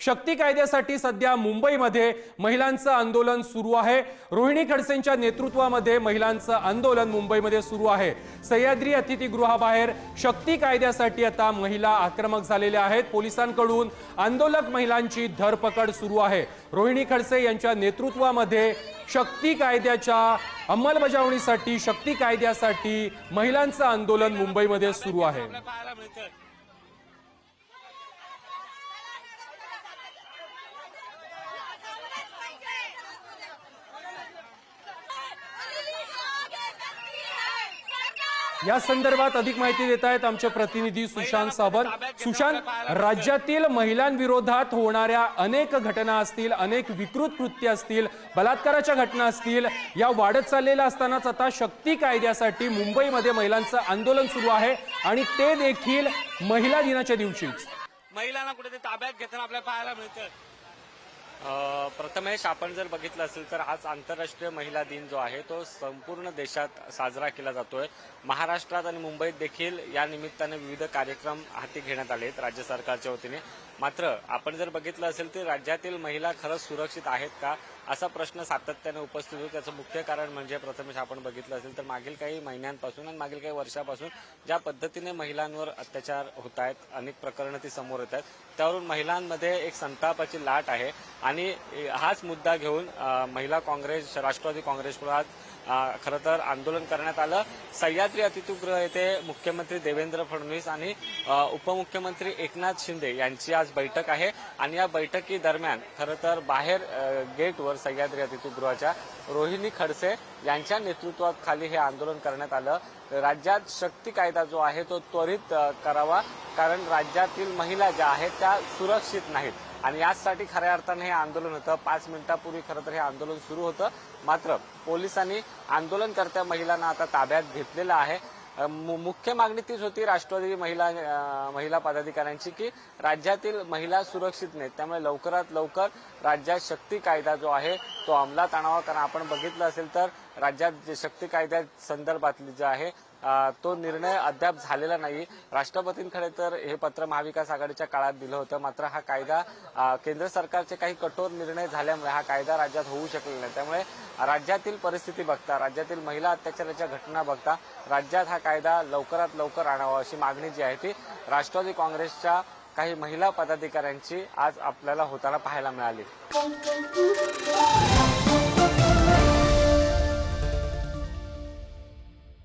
शक्ती कायद्यासाठी सध्या मुंबईमध्ये महिलांचं आंदोलन सुरू आहे। रोहिणी खडसेंच्या नेतृत्वामध्ये महिलांचं आंदोलन मुंबईमध्ये सुरू आहे। सह्याद्री अतिथीगृहाबाहेर शक्ती कायद्यासाठी आता महिला आक्रमक झालेल्या आहेत। पोलिसांकडून आंदोलक महिलांची धरपकड सुरू आहे। रोहिणी खडसे यांच्या नेतृत्वामध्ये शक्ती कायद्याच्या अंमलबजावणीसाठी शक्ती कायद्यासाठी महिलांचं आंदोलन मुंबईमध्ये सुरू आहे। या संदर्भात अधिक माहिती देत आहेत आमचे प्रतिनिधी सुशांत सावंत। सुशांत, राज्यातील महिलांविरोधात होणाऱ्या अनेक घटना असतील, अनेक विकृत कृत्य असतील, बलात्काराच्या घटना असतील, या वाढत चाललेल्या असतानाच आता शक्ती कायद्यासाठी मुंबईमध्ये महिलांचं आंदोलन सुरू आहे आणि ते देखील महिला दिनाच्या दिवशीच। महिलांना कुठे ताब्यात घेताना आपल्याला पाहायला मिळतं। प्रथमेश, आपण जर बघितलं असेल तर आज आंतरराष्ट्रीय महिला दिन जो आहे तो संपूर्ण देशात साजरा केला जातोय। महाराष्ट्रात आणि मुंबईत देखील या निमित्ताने विविध कार्यक्रम हाती घेण्यात आलेत राज्य सरकारच्या वतीने। मात्र आपण जर बघितलं असेल तर राज्यातील महिला खरंच सुरक्षित आहेत का असा प्रश्न सातत्याने उपस्थित होतो। त्याचं मुख्य कारण म्हणजे प्रथमेश आपण बघितलं असेल तर मागील काही महिन्यांपासून आणि मागील काही वर्षापासून ज्या पद्धतीने महिलांवर अत्याचार होत आहेत, अनेक प्रकरणं ती समोर येत आहेत, त्यावरून महिलांमध्ये एक संतापाची लाट आहे आणि हाच मुद्दा घेऊन महिला काँग्रेस, राष्ट्रवादी काँग्रेसकडून आज खरं तर आंदोलन करण्यात आलं। सह्याद्री अतिथीगृह येथे मुख्यमंत्री देवेंद्र फडणवीस आणि उपमुख्यमंत्री एकनाथ शिंदे यांची आज बैठक आहे आणि या बैठकीदरम्यान खरं तर बाहेर गेटवर सह्याद्री अतिथीगृहाच्या रोहिणी खडसे यांच्या नेतृत्वात खाली हे आंदोलन करण्यात आलं। राज्यात शक्ती कायदा जो आहे तो त्वरित करावा, कारण राज्यातील महिला ज्या आहेत त्या सुरक्षित नाहीत आणि याचसाठी खऱ्या अर्थाने हे आंदोलन होतं। 5 मिनिटांपूर्वी खरं तर हे आंदोलन सुरू होतं, मात्र पोलिसांनी आंदोलनकर्त्या महिलांना आता ताब्यात घेतलेलं आहे। मुख्य मागणी तीच होती राष्ट्रवादी महिला पदाधिकाऱ्यांची की राज्यातील महिला सुरक्षित नाहीत, त्यामुळे लवकरात लवकर राज्यात शक्ती कायदा जो आहे तो अंमलात आणावा। कारण आपण बघितलं असेल तर राज्यात जे शक्ती कायद्या संदर्भातली जे आहे तो निर्णय अद्याप झालेला नाही। राष्ट्रपतींकडे तर हे पत्र महाविकास आघाडीच्या काळात दिलं होतं, मात्र हा कायदा केंद्र सरकारचे काही कठोर निर्णय झाल्यामुळे हा कायदा राज्यात होऊ शकलेला नाही। त्यामुळे राज्यातील परिस्थिती बघता, राज्यातील महिला अत्याचाराच्या घटना बघता राज्यात हा कायदा लवकरात लवकर आणावा अशी मागणी जी आहे ती राष्ट्रवादी काँग्रेसच्या काही महिला पदाधिकाऱ्यांची आज आपल्याला होताना पाहायला मिळाली।